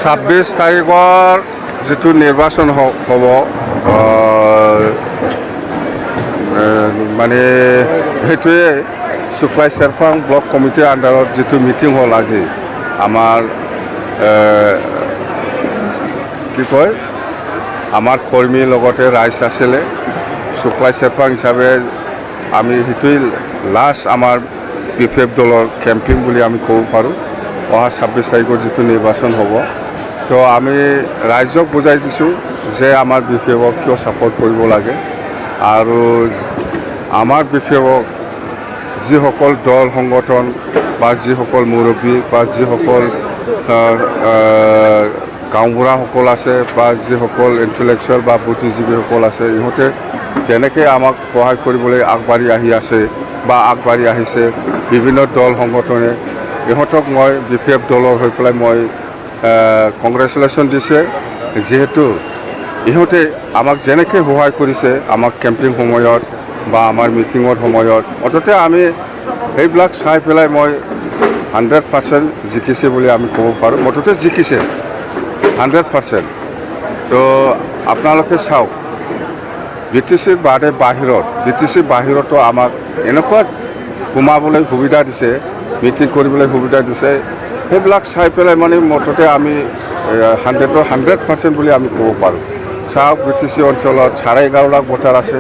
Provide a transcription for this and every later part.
26 তাৰিখৰ যিটো নিৰ্বাচন হ'ব মানে সেইটোৱে চুক্লাই চেৰফাং ব্লক কমিটিৰ আণ্ডাৰত যিটো মিটিং হ'ল আজি আমাৰ কি কয় আমাৰ কৰ্মীৰ লগতে ৰাইজ আছিলে চুক্লাই চেৰফাং হিচাপে আমি সেইটোৱেই লাষ্ট আমাৰ BPF দলৰ কেম্পিং বুলি আমি ক'ব পাৰোঁ অহা 26 তাৰিখৰ যিটো নিৰ্বাচন হ'ব তো আমি ৰাইজক বুজাই দিছোঁ যে আমাৰ BPFক কিয় ছাপোৰ্ট কৰিব লাগে আৰু আমাৰ BPFক যিসকল দল সংগঠন বা যিসকল মুৰব্বী বা যিসকল গাঁওবুঢ়াসকল আছে বা যিসকল ইণ্টেলেকচুৱেল বা বুদ্ধিজীৱীসকল আছে ইহঁতে যেনেকৈ আমাক সহায় কৰিবলৈ আগবাঢ়ি আহি আছে বা আগবাঢ়ি আহিছে বিভিন্ন দল সংগঠনে ইহঁতক মই BPF দলৰ হৈ পেলাই মই কংগ্ৰেচুলেশ্যন দিছে যিহেতু ইহঁতে আমাক যেনেকৈ সহায় কৰিছে আমাক কেম্পিং সময়ত বা আমাৰ মিটিঙৰ সময়ত অন্ততে আমি সেইবিলাক চাই পেলাই মই 100% জিকিছে বুলি আমি ক'ব পাৰোঁ মুঠতে জিকিছে 100%। তো আপোনালোকে চাওক BTCৰ বাদে BTCৰ বাহিৰতো আমাক এনেকুৱা সোমাবলৈ সুবিধা দিছে মিটিং কৰিবলৈ সুবিধা দিছে সেইবিলাক চাই পেলাই মানে মুঠতে আমি 100% বুলি আমি ক'ব পাৰোঁ। চাওক BTC অঞ্চলত 11.5 লাখ ভোটাৰ আছে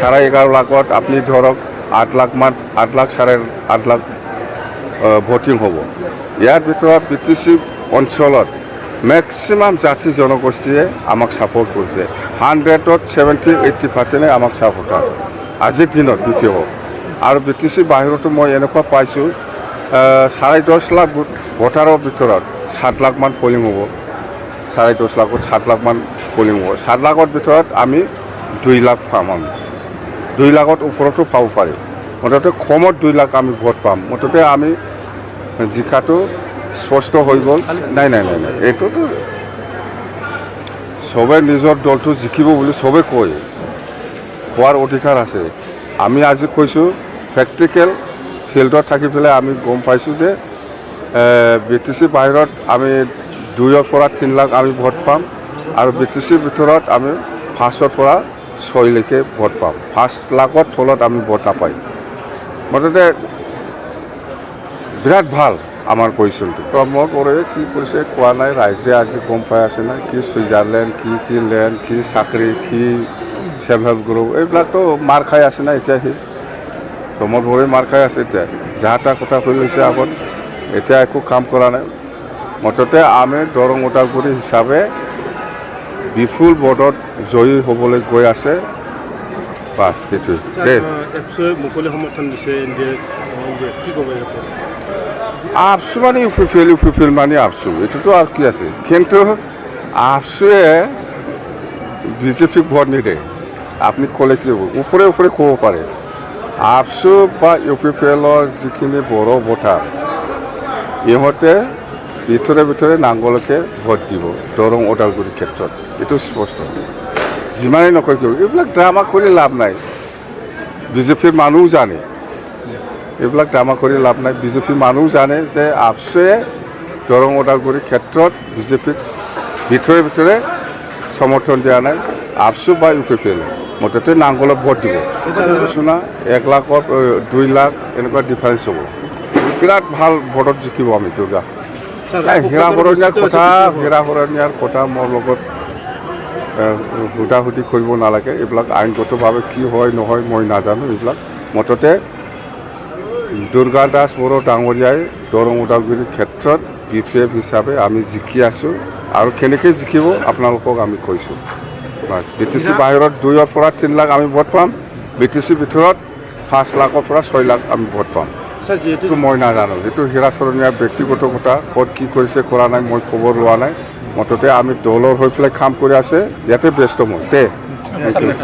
11.5 লাখত আপুনি ধৰক 8 লাখ 8 লাখ ভোটিং হ'ব ইয়াৰ ভিতৰত BTC অঞ্চলত মেক্সিমাম জাতি জনগোষ্ঠীয়ে আমাক ছাপোৰ্ট কৰিছে 170-80% আমাক ছাপোৰ্টাৰ আজিৰ দিনত BPFক আৰু BTC বাহিৰতো মই এনেকুৱা পাইছোঁ 10.5 লাখ ভোটাৰৰ ভিতৰত 7 লাখ মান পলিং হ'ব 10.5 লাখত 7 লাখ মান পলিং হ'ব 7 লাখৰ ভিতৰত আমি 2 লাখ পাম আমি 2 লাখৰ ওপৰতো পাব পাৰি মুঠতে কমত 2 লাখ আমি ভোট পাম মুঠতে আমি জিকাটো স্পষ্ট হৈ গ'ল নাই এইটোতো চবে নিজৰ দলটো জিকিব বুলি চবে কয় কোৱাৰ অধিকাৰ আছে আমি আজি কৈছোঁ প্ৰেক্টিকেল ফিল্ডত থাকি পেলাই আমি গম পাইছোঁ যে BTC বাহিৰত আমি 2 পৰা 3 লাখ আমি ভোট পাম আৰু BTCৰ ভিতৰত আমি 5 পৰা 6 লৈকে ভোট পাম 5 লাখৰ তলত আমি ভোট নাপাই মুঠতে বিৰাট ভাল আমাৰ কুৱেশ্যনটো তো মই কৰে কি কৰিছে কোৱা নাই ৰাইজে আজি গম পাই আছে নাই কি ছুইজাৰলেণ্ড কি লেণ্ড কি চাকৰি কি চেল্ফ হেল্প গ্ৰুপ এইবিলাকতো মাৰ খাই আছে না এতিয়া সি প্ৰমোদ বড়োৱে মাৰ খাই আছে এতিয়া যাহা তা কথা কৈ লৈছে আগত এতিয়া একো কাম কৰা নাই মুঠতে আমি দৰং ওদালগুৰি হিচাপে বিপুল ভোটত জয়ী হ'বলৈ গৈ আছে বাছ সেইটোৱে মুকলি সমৰ্থন দিছে কি ক'ব ABSU মানে UPPL মানে ABSU এইটোতো আৰু কি আছে কিন্তু ABSUৱে BJPক ভোট নিদিয়ে আপুনি ক'লে কি হ'ব ওপৰে ক'ব পাৰে ABSU বা UPPLৰ যিখিনি বড়ো ভোটাৰ ইহঁতে ভিতৰে নাংগলকে ভোট দিব দৰং ওদালগুৰিৰ ক্ষেত্ৰত এইটো স্পষ্ট যিমানেই নকয় কিয় এইবিলাক ড্ৰামা কৰি লাভ নাই BJPৰ মানুহ জানে এইবিলাক ড্ৰামা কৰি লাভ নাই BJPৰ মানুহ জানে যে ABSUৱে দৰং ওদালগুৰিৰ ক্ষেত্ৰত BJPক ভিতৰে সমৰ্থন দিয়া নাই ABSU বা UPPL মুঠতে নাংগলত ভোট দিব শুনা 1 লাখত 2 লাখ এনেকুৱা ডিফাৰেঞ্চ হ'ব বিৰাট ভাল ভোটত জিকিব আমি দুৰ্গা হীৰা বৰণীয়াৰ কথা মোৰ লগত সুধাসুধি কৰিব নালাগে এইবিলাক আইনগতভাৱে কি হয় নহয় মই নাজানো এইবিলাক মুঠতে দুৰ্গা দাস বড়ো ডাঙৰীয়াই দৰং ওদালগুৰিৰ ক্ষেত্ৰত BPF হিচাপে আমি জিকি আছোঁ আৰু কেনেকৈ জিকিব আপোনালোকক আমি কৈছোঁ BTC বাহিৰত 2 পৰা 3 লাখ আমি ভোট পাম BTCৰ ভিতৰত 5 লাখৰ পৰা 6 লাখ আমি ভোট পাম যিহেতু মই নাজানো এইটো হীৰাচৰণীয়াৰ ব্যক্তিগত কথা ক'ত কি কৰিছে কৰা নাই মই খবৰ লোৱা নাই মুঠতে আমি দলৰ হৈ পেলাই কাম কৰি আছে ইয়াতে ব্যস্ত মই